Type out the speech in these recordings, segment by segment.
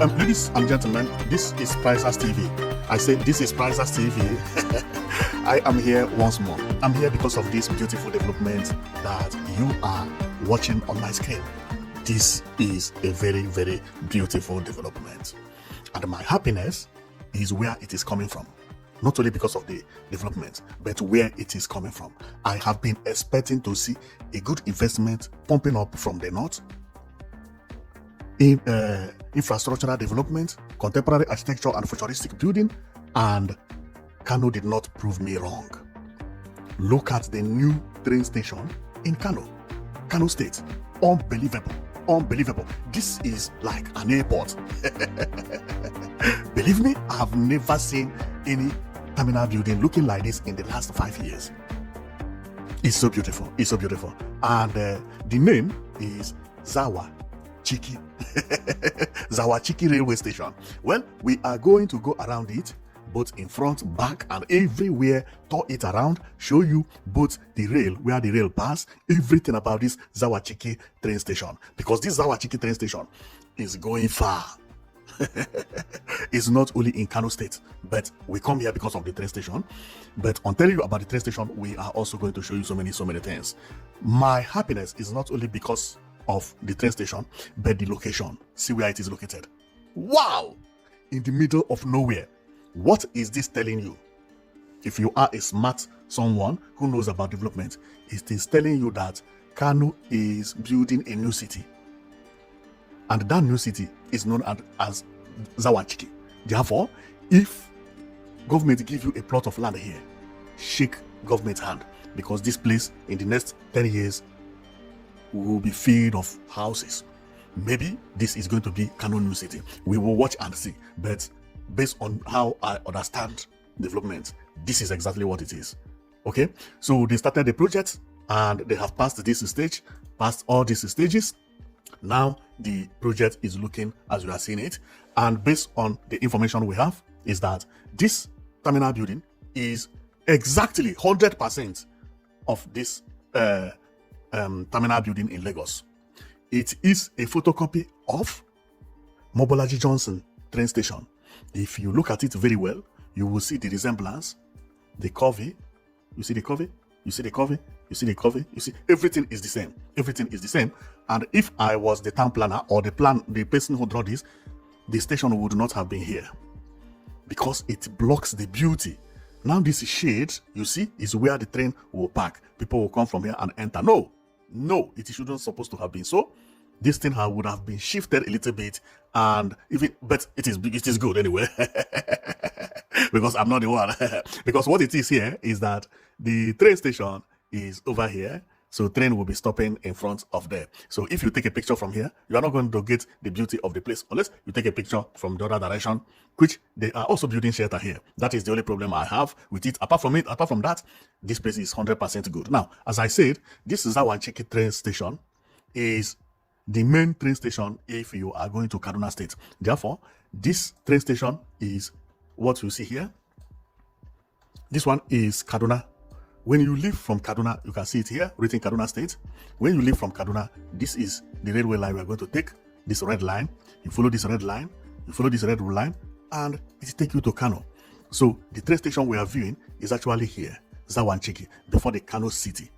Ladies and gentlemen, this is Pricers TV. I say this is Pricers TV. I am here once more. I'm here because of this beautiful development that you are watching on my screen. This is a very, very beautiful development. And my happiness is where it is coming from. Not only because of the development, but where it is coming from. I have been expecting to see a good investment pumping up from the north in infrastructural development, contemporary architecture and futuristic building, and Kano did not prove me wrong. Look at the new train station in Kano State. Unbelievable. Unbelievable. This is like an airport. Believe me, I have never seen any terminal building looking like this in the last 5 years. It's so beautiful. It's so beautiful. And the name is Zawachiki. Zawachiki railway station. Well, we are going to go around it, both in front, back, and everywhere, tour it around, show you both the rail, where the rail pass, everything about this Zawachiki train station. Because this Zawachiki train station is going far. It's not only in Kano State, but we come here because of the train station. But on telling you about the train station, we are also going to show you so many things. My happiness is not only because of the train station, but the location. See where it is located. Wow! In the middle of nowhere. What is this telling you? If you are a smart someone who knows about development, it is telling you that Kano is building a new city. And that new city is known as Zawachiki. Therefore, if government give you a plot of land here, shake government's hand, because this place in the next 10 years will be filled of houses. Maybe this is going to be Kano new city. We will watch and see. But based on how I understand development, this is exactly what it is. Okay, so they started the project and they have passed this stage, passed all these stages. Now the project is looking as you are seeing it, and based on the information we have is that this terminal building is exactly 100% of this terminal building in Lagos. It is a photocopy of Mobolaji Johnson train station. If you look at it very well, you will see the resemblance, the curvy. You see the curvy? You see the curvy? You see the curvy? You see everything is the same. Everything is the same. And if I was the town planner or the person who drew this, the station would not have been here because it blocks the beauty. Now this shade, you see, is where the train will park. People will come from here and enter. No, it shouldn't supposed to have been so. This thing would have been shifted a little bit, and but it is good anyway. Because I'm not the one. Because what it is here is that the train station is over here, so train will be stopping in front of there. So if you take a picture from here, you are not going to get the beauty of the place unless you take a picture from the other direction, which they are also building shelter here. That is the only problem I have with it. Apart from that, this place is 100% good. Now, as I said, this is Zawachiki train station is the main train station if you are going to Kaduna State. Therefore, this train station is what you see here. This one is Kaduna. When you leave from Kaduna, you can see it here, written Kaduna State. When you leave from Kaduna, this is the railway line we are going to take, this red line. You follow this red line, you follow this red line, and it takes you to Kano. So the train station we are viewing is actually here, Zawachiki, before the Kano city.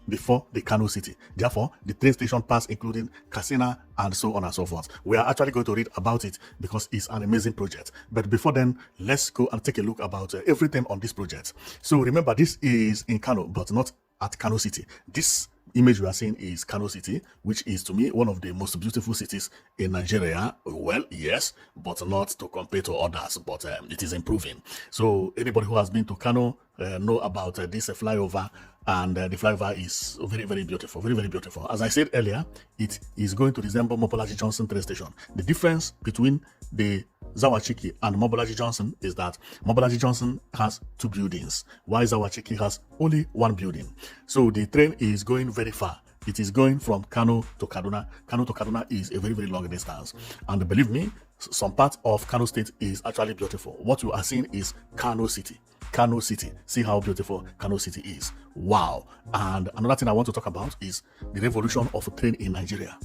Therefore, the train station pass including Kasina and so on and so forth. We are actually going to read about it because it's an amazing project. But before then, let's go and take a look about everything on this project. So remember, this is in Kano, but not at Kano City. This image we are seeing is Kano City, which is to me one of the most beautiful cities in Nigeria. Well, yes, but not to compare to others, but it is improving. So anybody who has been to Kano know about this flyover, and the flyover is very, very beautiful, very, very beautiful. As I said earlier, it is going to resemble Mobolaji Johnson train station. The difference between the Zawachiki and Mobolaji Johnson is that Mobolaji Johnson has 2 buildings, while Zawachiki has only 1 building. So the train is going very far. It is going from Kano to Kaduna. Kano to Kaduna is a very, very long distance. And believe me, some part of Kano State is actually beautiful. What you are seeing is Kano City. Kano City. See how beautiful Kano City is. Wow. And another thing I want to talk about is the revolution of a train in Nigeria.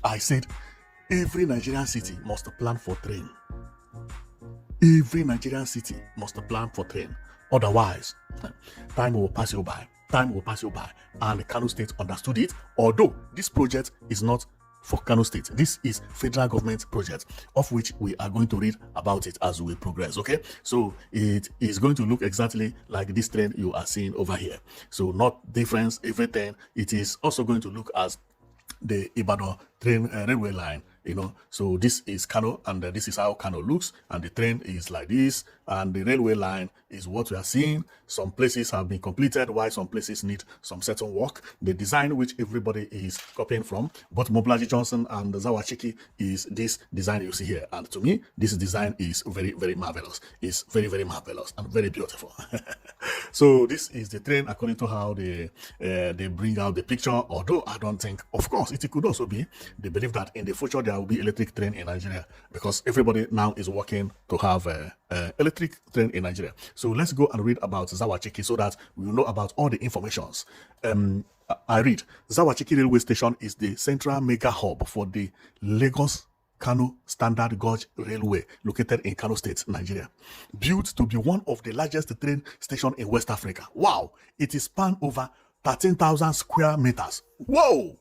I said Every Nigerian city must plan for train. Every Nigerian city must plan for train. Otherwise, time will pass you by. Time will pass you by. And Kano State understood it. Although this project is not for Kano State. This is federal government project, of which we are going to read about it as we progress. Okay, so it is going to look exactly like this train you are seeing over here. So not difference, everything. It is also going to look as the Ibadan train railway line, you know. So this is Kano, and this is how Kano looks, and the train is like this, and the railway line is what we are seeing. Some places have been completed, while some places need some certain work. The design which everybody is copying from, both Mobolaji Johnson and Zawachiki, is this design you see here. And to me, this design is very, very marvelous. It's very, very marvelous and very beautiful. So this is the train according to how they bring out the picture. Although I don't think, of course, it could also be, they believe that in the future there will be electric train in Nigeria, because everybody now is working to have electric train in Nigeria. So let's go and read about Zawachiki so that we will know about all the informations. I read, Zawachiki railway station is the central mega hub for the Lagos Kano Standard Gauge Railway, located in Kano State, Nigeria. Built to be one of the largest train stations in West Africa. Wow! It is spanned over 13,000 square meters. Whoa!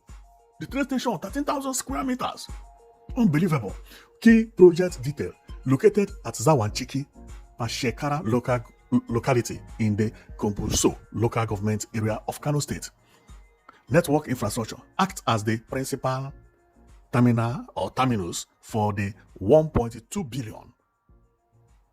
The train station, 13,000 square meters. Unbelievable. Key project detail. Located at Zawachiki, Pashekara locality in the Kombuso local government area of Kano State. Network infrastructure. Act as the principal terminal or terminus for the 1.2 billion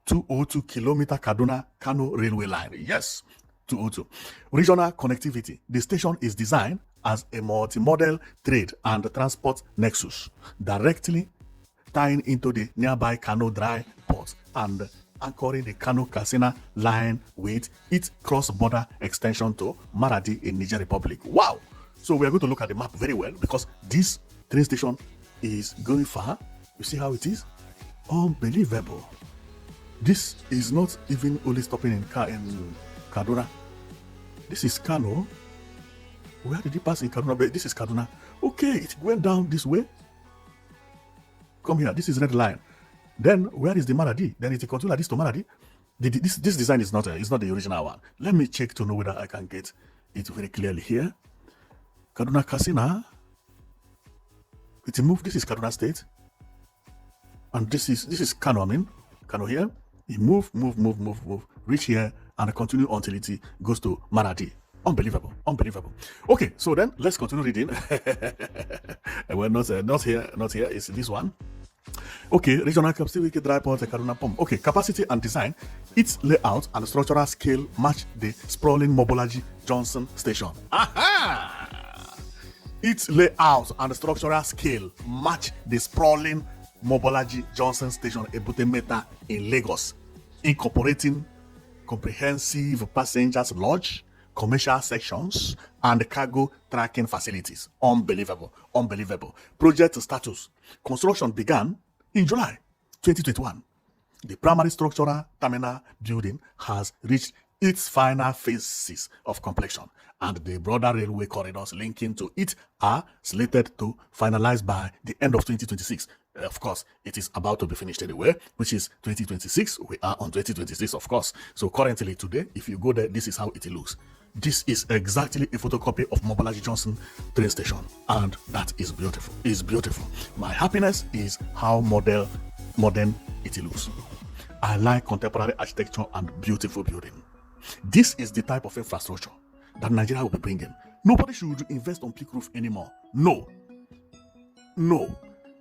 202 kilometer Kaduna Kano railway line. Yes, 202. Regional connectivity. The station is designed as a multimodal trade and transport nexus, directly tying into the nearby Kano dry port and anchoring the Kano Katsina line with its cross-border extension to Maradi in Niger Republic. Wow! So we are going to look at the map very well, because this train station is going far. You see how it is? Unbelievable. This is not even only stopping in Kaduna. This is Kano. Where did it pass in Kaduna? This is Kaduna. Okay, it went down this way. Come here. This is red line. Then where is the Maradi? Then it continues like this to Maradi. This design is not the original one. Let me check to know whether I can get it very clearly here. Kaduna Katsina. It moved. This is Kaduna State, and this is Kano. I mean Kano here. It move, reach here, and continue until it goes to Maradi. Unbelievable, unbelievable. Okay, so then let's continue reading. Well, not here. It's this one. Okay, regional capacity, dry port, Kaduna pump. Okay, capacity and design. Its layout and structural scale match the sprawling Mobolaji Johnson station. Aha! Its layout and structural scale match the sprawling Mobolaji Johnson Station, Ebute Meta in Lagos, incorporating comprehensive passengers lodge, commercial sections, and cargo tracking facilities. Unbelievable, unbelievable. Project status. Construction began in July 2021. The primary structural terminal building has reached its final phases of completion, and the broader railway corridors linking to it are slated to finalize by the end of 2026. Of course, it is about to be finished anyway, which is 2026. We are on 2026, of course. So currently today, if you go there, this is how it looks. This is exactly a photocopy of Mobolaji Johnson train station, and that is beautiful. It's beautiful. My happiness is how modern it looks. I like contemporary architecture and beautiful building. This is the type of infrastructure that Nigeria will be bringing. Nobody should invest on peak roof anymore. No.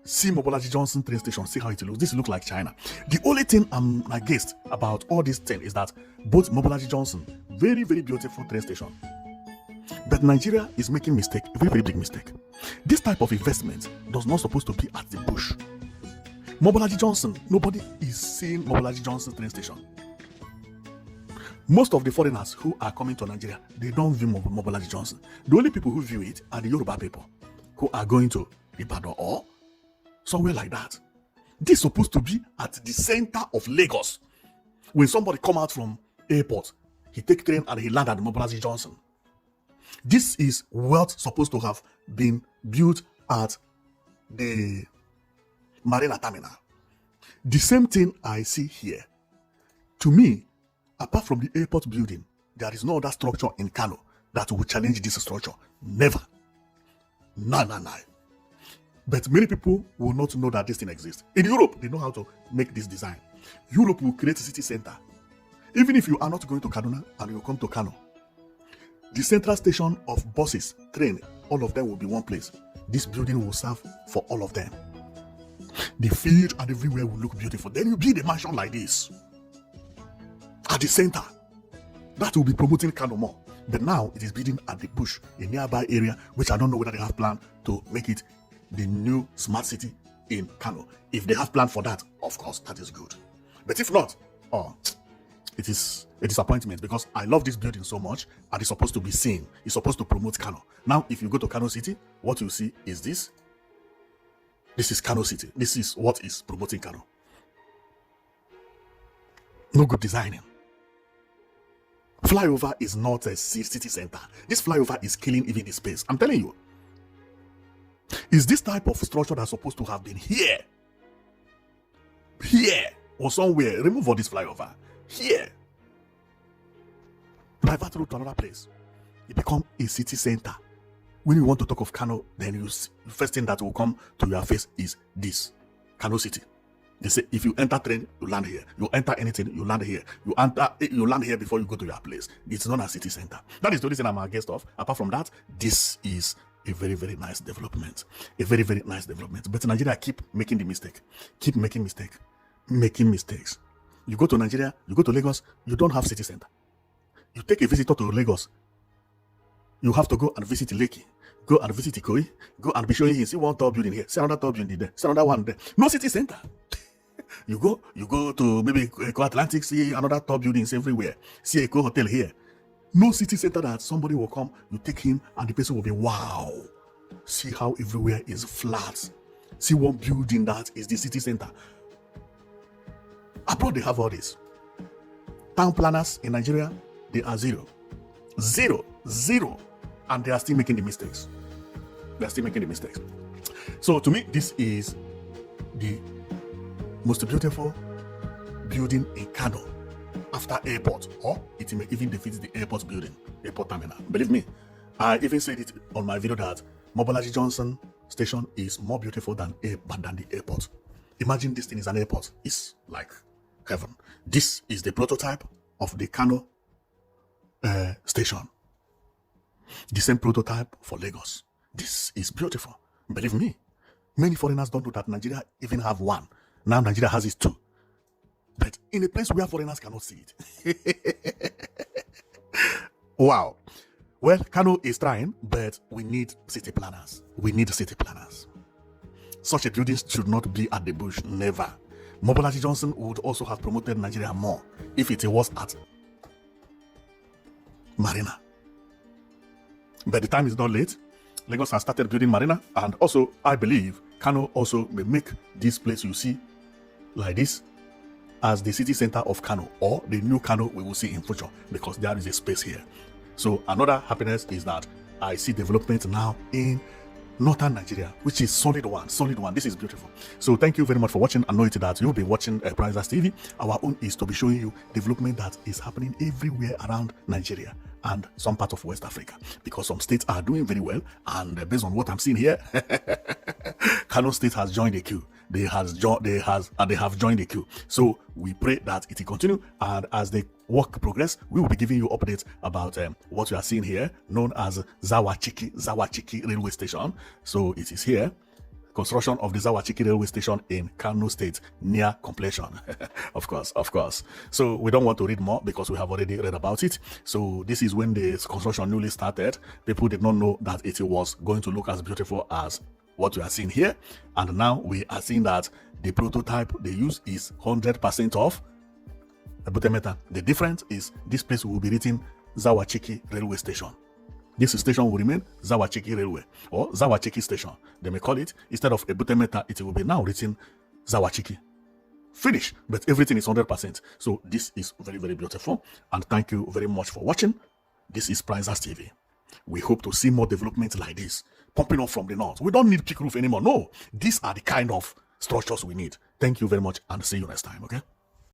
See Mobolaji Johnson train station. See how it looks. This looks like China. The only thing I'm against about all this thing is that both Mobolaji Johnson, very, very beautiful train station, but Nigeria is making mistake, a very, very big mistake. This type of investment does not supposed to be at the bush. Mobolaji Johnson, nobody is seeing Mobolaji Johnson train station. Most of the foreigners who are coming to Nigeria, they don't view Mobolaji Johnson. The only people who view it are the Yoruba people who are going to Ibadan or somewhere like that. This is supposed to be at the center of Lagos. When somebody come out from airport, he take train and he land at Mobolaji Johnson. This is what's supposed to have been built at the Marina Terminal. The same thing I see here. To me, apart from the airport building, there is no other structure in Kano that will challenge this structure. Never. No. But many people will not know that this thing exists. In Europe, they know how to make this design. Europe will create a city center. Even if you are not going to Kaduna and you come to Kano, the central station of buses, train, all of them will be one place. This building will serve for all of them. The field and everywhere will look beautiful. Then you build a mansion like this at the center. That will be promoting Kano more. But now it is building at the bush, a nearby area, which I don't know whether they have planned to make it the new smart city in Kano. If they have planned for that, of course, that is good. But if not, it is a disappointment, because I love this building so much and it's supposed to be seen. It's supposed to promote Kano. Now, if you go to Kano City, what you see is this. This is Kano City. This is what is promoting Kano. No good designing. Flyover is not a city center. This flyover is killing even the space. I'm telling you. Is this type of structure that's supposed to have been here, or somewhere? Remove all this flyover. Here. Divert route to another place. It become a city center. When you want to talk of Kano, then the first thing that will come to your face is this. Kano City. They say if you enter train, you land here. You enter anything, you land here. You land here before you go to your place. It's not a city center. That is the only thing I'm against of. Apart from that, this is a very, very nice development. A very, very nice development. But Nigeria keep making the mistake. Keep making mistake. Making mistakes. You go to Nigeria, you go to Lagos, you don't have city center. You take a visitor to Lagos, you have to go and visit Lekki. Go and visit Ikoyi. Go and be showing him, see one tall building here, see another tall building there, see another one there. No city center. You go to maybe Eko Atlantic, see another tall buildings everywhere. See Eko Hotel here. No city center that somebody will come, you take him and the person will be, wow. See how everywhere is flat. See one building that is the city center. Abroad they have all this. Town planners in Nigeria, they are zero. And they are still making the mistakes. So to me, this is the most beautiful building in Kano after airport, or it may even defeat the airport building, airport terminal. Believe me, I even said it on my video that Mobolaji Johnson station is more beautiful than the airport. Imagine this thing is an airport. It's like heaven. This is the prototype of the Kano station. The same prototype for Lagos. This is beautiful. Believe me, many foreigners don't know that Nigeria even have one. Now Nigeria has it too. But in a place where foreigners cannot see it. Wow. Well, Kano is trying, but we need city planners. Such a building should not be at the bush, never. Mobolaji Johnson would also have promoted Nigeria more if it was at Marina. But the time is not late. Lagos has started building Marina, and also I believe Kano also may make this place you see like this as the city center of Kano, or the new Kano we will see in future, because there is a space here. So another happiness is that I see development now in northern Nigeria, which is solid one. This is beautiful. So thank you very much for watching. I know it that you'll be watching Prizers TV. Our own is to be showing you development that is happening everywhere around Nigeria and some part of West Africa, because some states are doing very well, and based on what I'm seeing here, Kano State has joined the queue. They have joined the queue. So we pray that it will continue, and as the work progress, we will be giving you updates about what you are seeing here, known as Zawachiki railway station. So it is here. Construction of the Zawachiki railway station in Kano State near completion. Of course. So we don't want to read more because we have already read about it. So this is when the construction newly started. People did not know that it was going to look as beautiful as what we are seeing here. And now we are seeing that the prototype they use is 100% of Butemeta. The difference is this place will be written Zawachiki railway station. This station will remain Zawachiki Railway or Zawachiki Station. They may call it, instead of Ebutemeta, it will be now written Zawachiki. Finish, but everything is 100%. So this is very, very beautiful. And thank you very much for watching. This is Prizers TV. We hope to see more development like this, pumping up from the north. We don't need kick roof anymore. No, these are the kind of structures we need. Thank you very much and see you next time, okay?